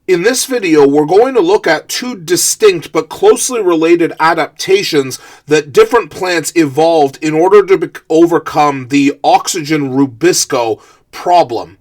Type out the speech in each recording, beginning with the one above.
In this video, we're going to look at two distinct but closely related adaptations that different plants evolved in order to overcome the oxygen Rubisco problem.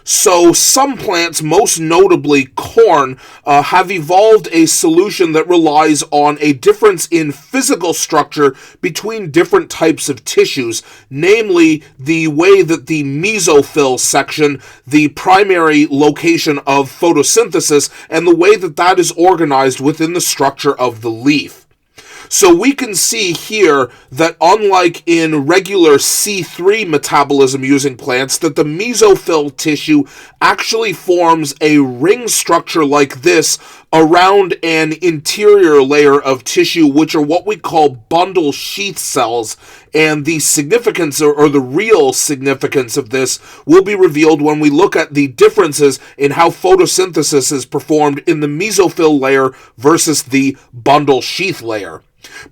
So some plants, most notably corn, have evolved a solution that relies on a difference in physical structure between different types of tissues, namely the way that the mesophyll section, the primary location of photosynthesis, and the way that that is organized within the structure of the leaf. So we can see here that unlike in regular C3 metabolism using plants, that the mesophyll tissue actually forms a ring structure like this around an interior layer of tissue, which are what we call bundle sheath cells. And the significance or the real significance of this will be revealed when we look at the differences in how photosynthesis is performed in the mesophyll layer versus the bundle sheath layer.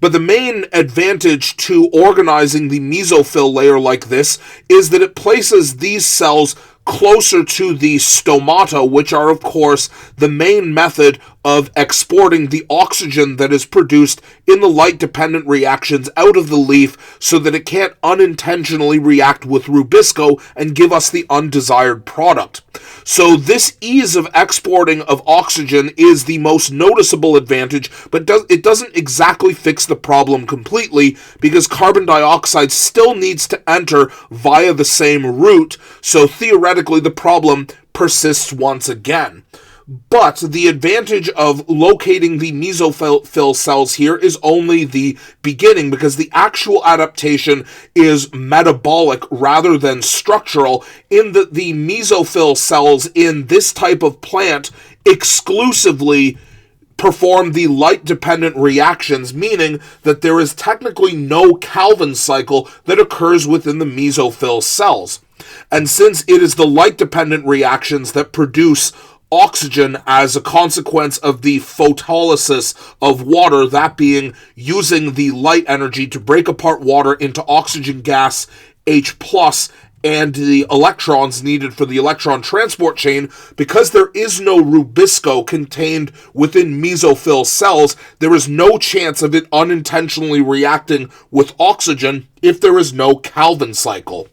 But the main advantage to organizing the mesophyll layer like this is that it places these cells closer to the stomata, which are, of course, the main method of exporting the oxygen that is produced in the light-dependent reactions out of the leaf so that it can't unintentionally react with Rubisco and give us the undesired product. So this ease of exporting of oxygen is the most noticeable advantage, but it doesn't exactly fix the problem completely because carbon dioxide still needs to enter via the same route, so theoretically the problem persists once again. But the advantage of locating the mesophyll cells here is only the beginning, because the actual adaptation is metabolic rather than structural, in that the mesophyll cells in this type of plant exclusively perform the light-dependent reactions, meaning that there is technically no Calvin cycle that occurs within the mesophyll cells. And since it is the light-dependent reactions that produce oxygen as a consequence of the photolysis of water, that being using the light energy to break apart water into oxygen gas H+, and the electrons needed for the electron transport chain, because there is no Rubisco contained within mesophyll cells, there is no chance of it unintentionally reacting with oxygen if there is no Calvin cycle.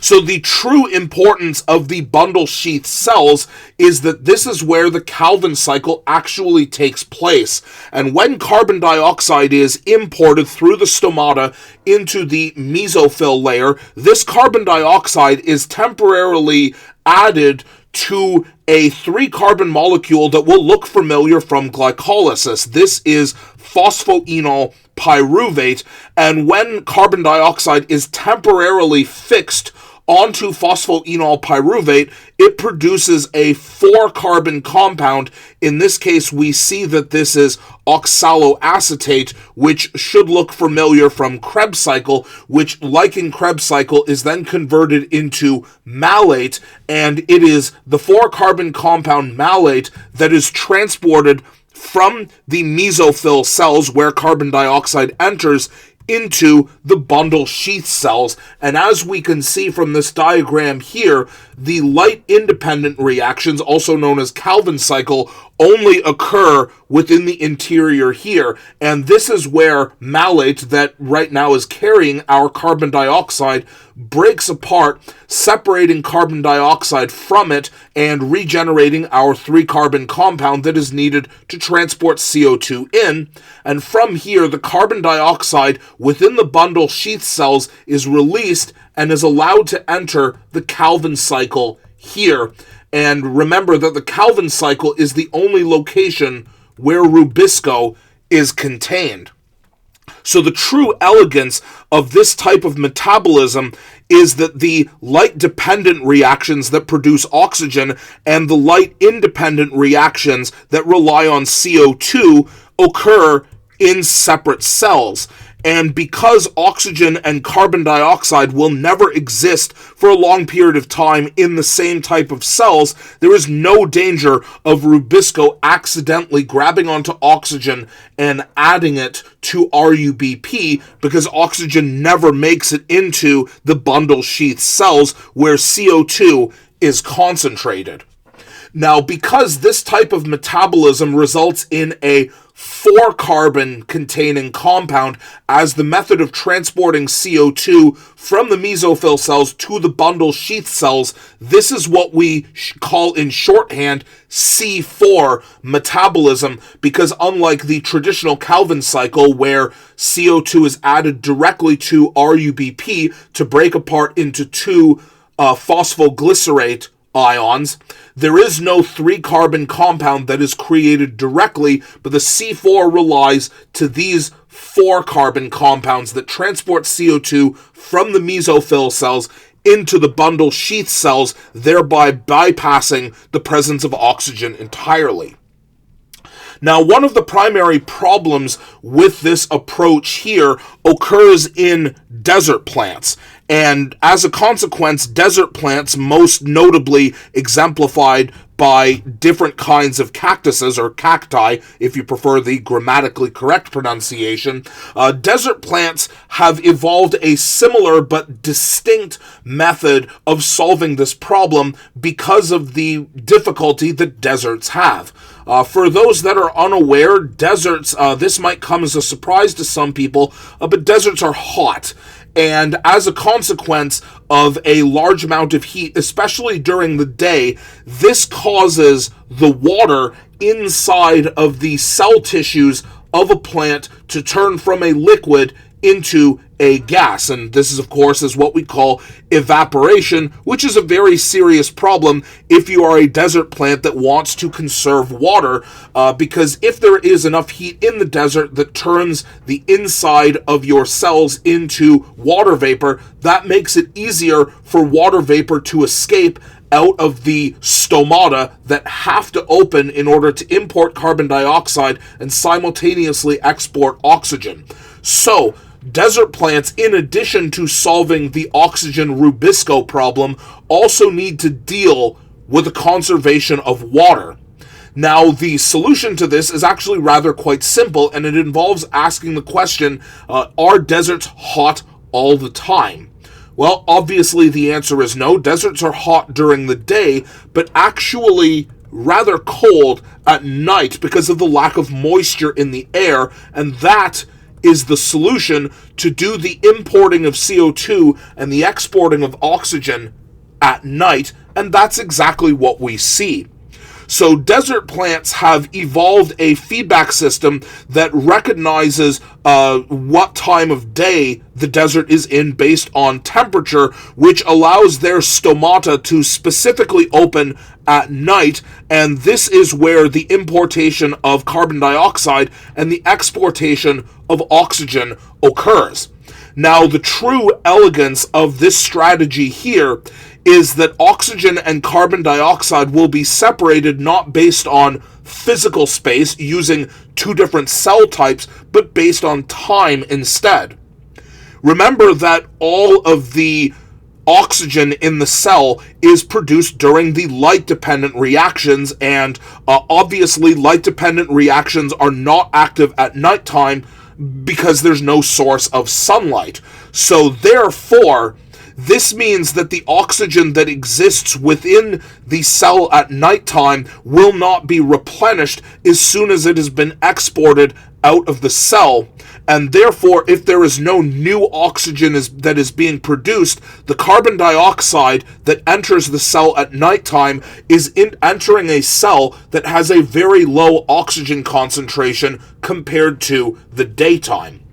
So the true importance of the bundle sheath cells is that this is where the Calvin cycle actually takes place. And when carbon dioxide is imported through the stomata into the mesophyll layer, this carbon dioxide is temporarily added to a 3-carbon molecule that will look familiar from glycolysis. This is phosphoenol pyruvate, and when carbon dioxide is temporarily fixed onto phosphoenol pyruvate, it produces a 4-carbon compound. In this case, we see that this is oxaloacetate, which should look familiar from Krebs cycle, which, like in Krebs cycle, is then converted into malate, and it is the 4-carbon compound malate that is transported from the mesophyll cells where carbon dioxide enters into the bundle sheath cells. And as we can see from this diagram here, the light-independent reactions, also known as Calvin cycle, only occur within the interior here. And this is where malate, that right now is carrying our carbon dioxide, breaks apart, separating carbon dioxide from it and regenerating our 3-carbon compound that is needed to transport CO2 in. And from here, the carbon dioxide within the bundle sheath cells is released and is allowed to enter the Calvin cycle here. And remember that the Calvin cycle is the only location where Rubisco is contained. So the true elegance of this type of metabolism is that the light-dependent reactions that produce oxygen and the light-independent reactions that rely on CO2 occur in separate cells. And because oxygen and carbon dioxide will never exist for a long period of time in the same type of cells, there is no danger of Rubisco accidentally grabbing onto oxygen and adding it to RUBP, because oxygen never makes it into the bundle sheath cells where CO2 is concentrated. Now, because this type of metabolism results in a 4-carbon containing compound as the method of transporting CO2 from the mesophyll cells to the bundle sheath cells, this is what we call in shorthand C4 metabolism, because unlike the traditional Calvin cycle where CO2 is added directly to RUBP to break apart into two phosphoglycerate ions, there is no 3-carbon compound that is created directly, but the C4 relies to these 4-carbon compounds that transport CO2 from the mesophyll cells into the bundle sheath cells, thereby bypassing the presence of oxygen entirely. Now, one of the primary problems with this approach here occurs in desert plants. And as a consequence, desert plants, most notably exemplified by different kinds of cactuses, or cacti, if you prefer the grammatically correct pronunciation, desert plants have evolved a similar but distinct method of solving this problem because of the difficulty that deserts have. For those that are unaware, deserts, this might come as a surprise to some people, but deserts are hot. And as a consequence of a large amount of heat, especially during the day, this causes the water inside of the cell tissues of a plant to turn from a liquid into a gas. And this is, of course, is what we call evaporation, which is a very serious problem if you are a desert plant that wants to conserve water, because if there is enough heat in the desert that turns the inside of your cells into water vapor, that makes it easier for water vapor to escape out of the stomata that have to open in order to import carbon dioxide and simultaneously export oxygen. So, desert plants, in addition to solving the oxygen Rubisco problem, also need to deal with the conservation of water. Now, the solution to this is actually rather quite simple, and it involves asking the question, are deserts hot all the time? Well, obviously the answer is no. Deserts are hot during the day, but actually rather cold at night because of the lack of moisture in the air, and that is the solution to do the importing of CO2 and the exporting of oxygen at night, and that's exactly what we see. So desert plants have evolved a feedback system that recognizes what time of day the desert is in based on temperature, which allows their stomata to specifically open at night, and this is where the importation of carbon dioxide and the exportation of oxygen occurs. Now, the true elegance of this strategy here is that oxygen and carbon dioxide will be separated not based on physical space using two different cell types, but based on time instead. Remember that all of the oxygen in the cell is produced during the light-dependent reactions, and obviously light-dependent reactions are not active at nighttime because there's no source of sunlight. So therefore, this means that the oxygen that exists within the cell at nighttime will not be replenished as soon as it has been exported out of the cell, and therefore, if there is no new oxygen that is being produced, the carbon dioxide that enters the cell at nighttime is entering a cell that has a very low oxygen concentration compared to the daytime.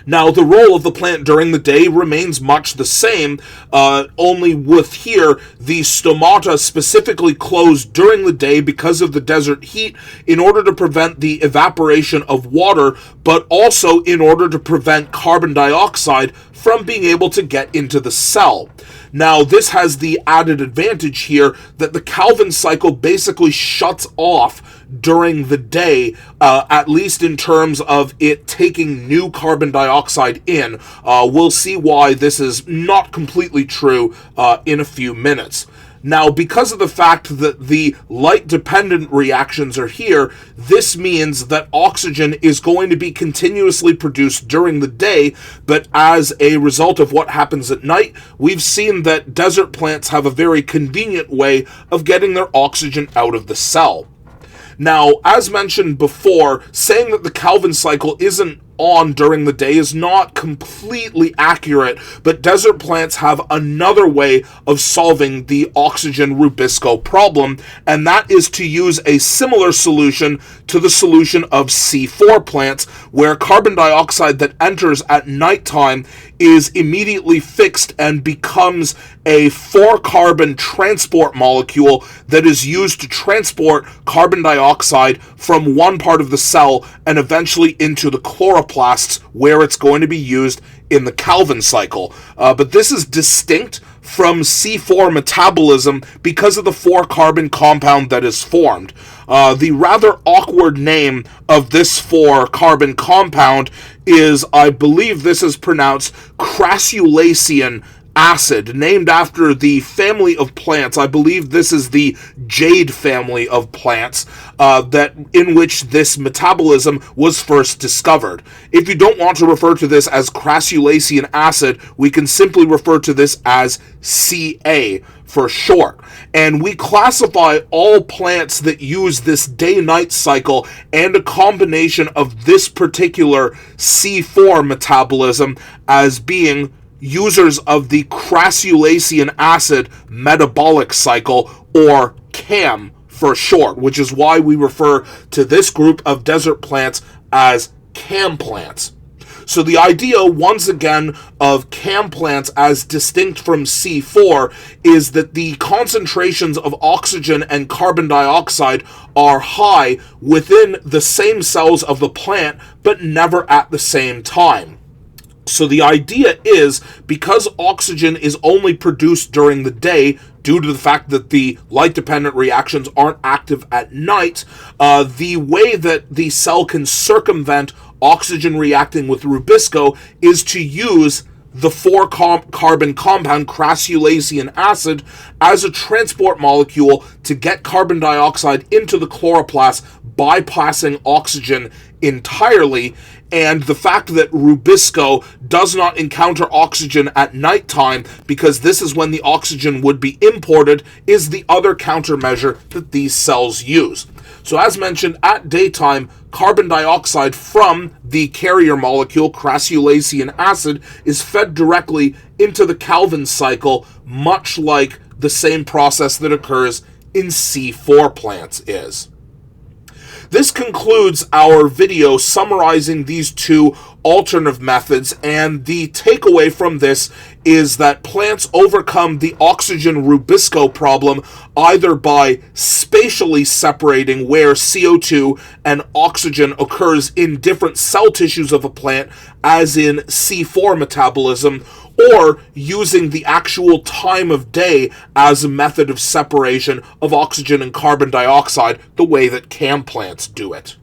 Now, the role of the plant during the day remains much the same, only with here, the stomata specifically closed during the day because of the desert heat in order to prevent the evaporation of water, but also in order to prevent carbon dioxide from being able to get into the cell. Now, this has the added advantage here that the Calvin cycle basically shuts off during the day, at least in terms of it taking new carbon dioxide in. We'll see why this is not completely true in a few minutes. Now, because of the fact that the light-dependent reactions are here, this means that oxygen is going to be continuously produced during the day, but as a result of what happens at night, we've seen that desert plants have a very convenient way of getting their oxygen out of the cell. Now, as mentioned before, saying that the Calvin cycle isn't on during the day is not completely accurate, but desert plants have another way of solving the oxygen Rubisco problem, and that is to use a similar solution to the solution of C4 plants, where carbon dioxide that enters at nighttime is immediately fixed and becomes a 4-carbon transport molecule that is used to transport carbon dioxide from one part of the cell and eventually into the chloroplasts, where it's going to be used in the Calvin cycle. But this is distinct from C4 metabolism because of the 4-carbon compound that is formed. The rather awkward name of this 4-carbon compound is, I believe this is pronounced crassulacean acid, named after the family of plants. I believe this is the jade family of plants that in which this metabolism was first discovered. If you don't want to refer to this as crassulacean acid, we can simply refer to this as Ca for short. And we classify all plants that use this day-night cycle and a combination of this particular C4 metabolism as being users of the crassulacean acid metabolic cycle, or CAM for short, which is why we refer to this group of desert plants as CAM plants. So the idea, once again, of CAM plants as distinct from C4 is that the concentrations of oxygen and carbon dioxide are high within the same cells of the plant, but never at the same time. So the idea is, because oxygen is only produced during the day, due to the fact that the light-dependent reactions aren't active at night, the way that the cell can circumvent oxygen reacting with Rubisco is to use the 4-carbon compound crassulacean acid as a transport molecule to get carbon dioxide into the chloroplast, bypassing oxygen entirely. And the fact that Rubisco does not encounter oxygen at nighttime, because this is when the oxygen would be imported, is the other countermeasure that these cells use. So as mentioned, at daytime, carbon dioxide from the carrier molecule, crassulacean acid, is fed directly into the Calvin cycle, much like the same process that occurs in C4 plants is. This concludes our video summarizing these two alternative methods, and the takeaway from this is that plants overcome the oxygen Rubisco problem either by spatially separating where CO2 and oxygen occurs in different cell tissues of a plant, as in C4 metabolism, or using the actual time of day as a method of separation of oxygen and carbon dioxide, the way that CAM plants do it.